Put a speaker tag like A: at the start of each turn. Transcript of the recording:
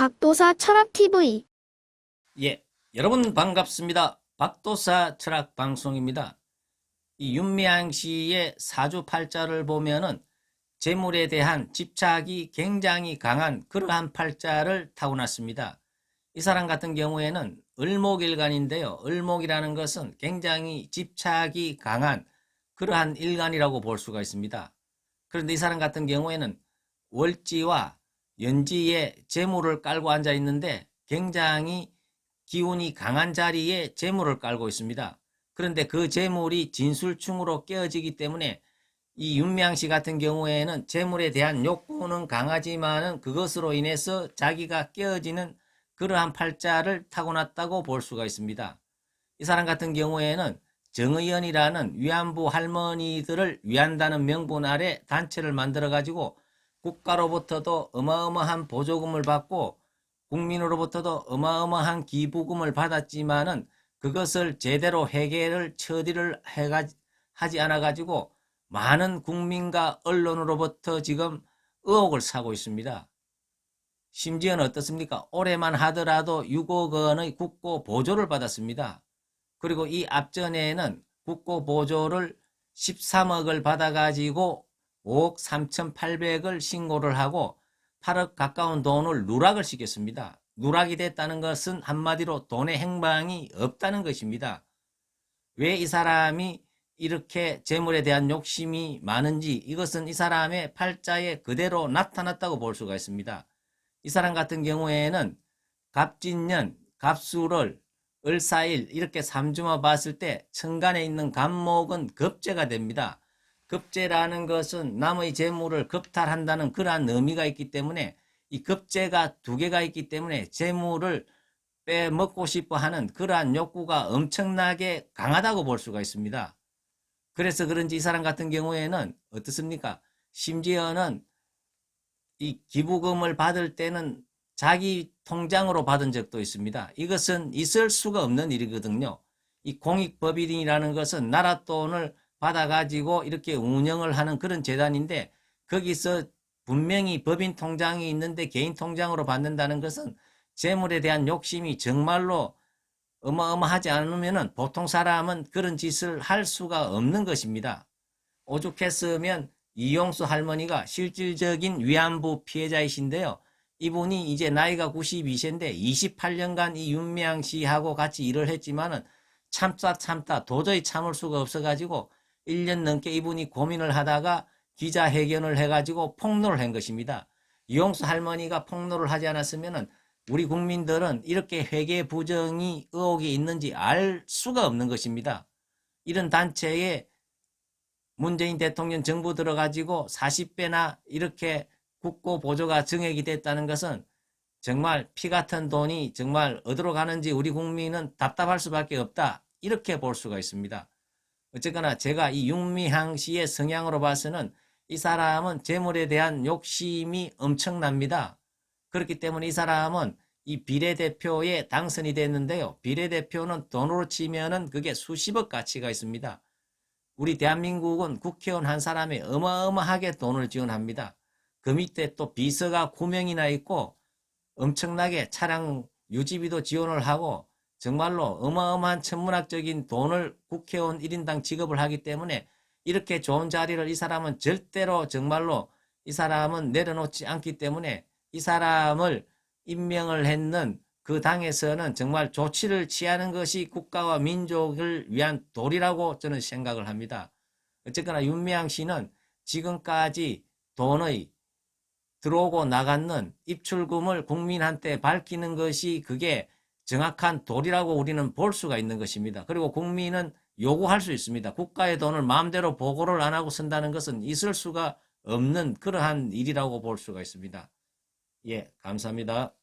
A: 박도사 철학TV.
B: 예, 여러분 반갑습니다. 박도사 철학방송입니다. 이 윤미향 씨의 사주팔자를 보면은 재물에 대한 집착이 굉장히 강한 그러한 팔자를 타고났습니다. 이 사람 같은 경우에는 을목일간인데요. 을목이라는 것은 굉장히 집착이 강한 그러한 일간이라고 볼 수가 있습니다. 그런데 이 사람 같은 경우에는 월지와 연지에 재물을 깔고 앉아 있는데 굉장히 기운이 강한 자리에 재물을 깔고 있습니다. 그런데 그 재물이 진술충으로 깨어지기 때문에 이 윤미향 씨 같은 경우에는 재물에 대한 욕구는 강하지만은 그것으로 인해서 자기가 깨어지는 그러한 팔자를 타고났다고 볼 수가 있습니다. 이 사람 같은 경우에는 정의연이라는 위안부 할머니들을 위한다는 명분 아래 단체를 만들어 가지고 국가로부터도 어마어마한 보조금을 받고 국민으로부터도 어마어마한 기부금을 받았지만은 그것을 제대로 회계를 처리를 하지 않아 가지고 많은 국민과 언론으로부터 지금 의혹을 사고 있습니다. 심지어는 어떻습니까? 올해만 하더라도 6억 원의 국고 보조를 받았습니다. 그리고 이 앞전에는 국고 보조를 13억을 받아가지고 5억 3,800을 신고를 하고 8억 가까운 돈을 누락을 시켰습니다. 누락이 됐다는 것은 한마디로 돈의 행방이 없다는 것입니다. 왜 이 사람이 이렇게 재물에 대한 욕심이 많은지 이것은 이 사람의 팔자에 그대로 나타났다고 볼 수가 있습니다. 이 사람 같은 경우에는 갑진년, 갑수를 을사일 이렇게 3주만 봤을 때 천간에 있는 갑목은 급제가 됩니다. 급제라는 것은 남의 재물을 겁탈한다는 그러한 의미가 있기 때문에 이 급제가 두 개가 있기 때문에 재물을 빼먹고 싶어 하는 그러한 욕구가 엄청나게 강하다고 볼 수가 있습니다. 그래서 그런지 이 사람 같은 경우에는 어떻습니까? 심지어는 이 기부금을 받을 때는 자기 통장으로 받은 적도 있습니다. 이것은 있을 수가 없는 일이거든요. 이 공익법인이라는 것은 나라 돈을 받아가지고 이렇게 운영을 하는 그런 재단인데 거기서 분명히 법인 통장이 있는데 개인 통장으로 받는다는 것은 재물에 대한 욕심이 정말로 어마어마하지 않으면 보통 사람은 그런 짓을 할 수가 없는 것입니다. 오죽했으면 이용수 할머니가 실질적인 위안부 피해자이신데요. 이분이 이제 나이가 92세인데 28년간 이 윤미향 씨하고 같이 일을 했지만은 참다 도저히 참을 수가 없어가지고 1년 넘게 이분이 고민을 하다가 기자회견을 해가지고 폭로를 한 것입니다. 이용수 할머니가 폭로를 하지 않았으면은 우리 국민들은 이렇게 회계 부정이 의혹이 있는지 알 수가 없는 것입니다. 이런 단체에 문재인 대통령 정부 들어가지고 40배나 이렇게 국고 보조가 증액이 됐다는 것은 정말 피 같은 돈이 정말 어디로 가는지 우리 국민은 답답할 수밖에 없다. 이렇게 볼 수가 있습니다. 어쨌거나 제가 이 윤미향 씨의 성향으로 봐서는 이 사람은 재물에 대한 욕심이 엄청납니다. 그렇기 때문에 이 사람은 이 비례대표에 당선이 됐는데요. 비례대표는 돈으로 치면은 그게 수십억 가치가 있습니다. 우리 대한민국은 국회의원 한 사람에 어마어마하게 돈을 지원합니다. 그 밑에 또 비서가 9명이나 있고 엄청나게 차량 유지비도 지원을 하고 정말로 어마어마한 천문학적인 돈을 국회의원 1인당 지급을 하기 때문에 이렇게 좋은 자리를 이 사람은 절대로 정말로 이 사람은 내려놓지 않기 때문에 이 사람을 임명을 했는 그 당에서는 정말 조치를 취하는 것이 국가와 민족을 위한 도리라고 저는 생각을 합니다. 어쨌거나 윤미향 씨는 지금까지 돈의 들어오고 나가는 입출금을 국민한테 밝히는 것이 그게 정확한 도리라고 우리는 볼 수가 있는 것입니다. 그리고 국민은 요구할 수 있습니다. 국가의 돈을 마음대로 보고를 안 하고 쓴다는 것은 있을 수가 없는 그러한 일이라고 볼 수가 있습니다. 예, 감사합니다.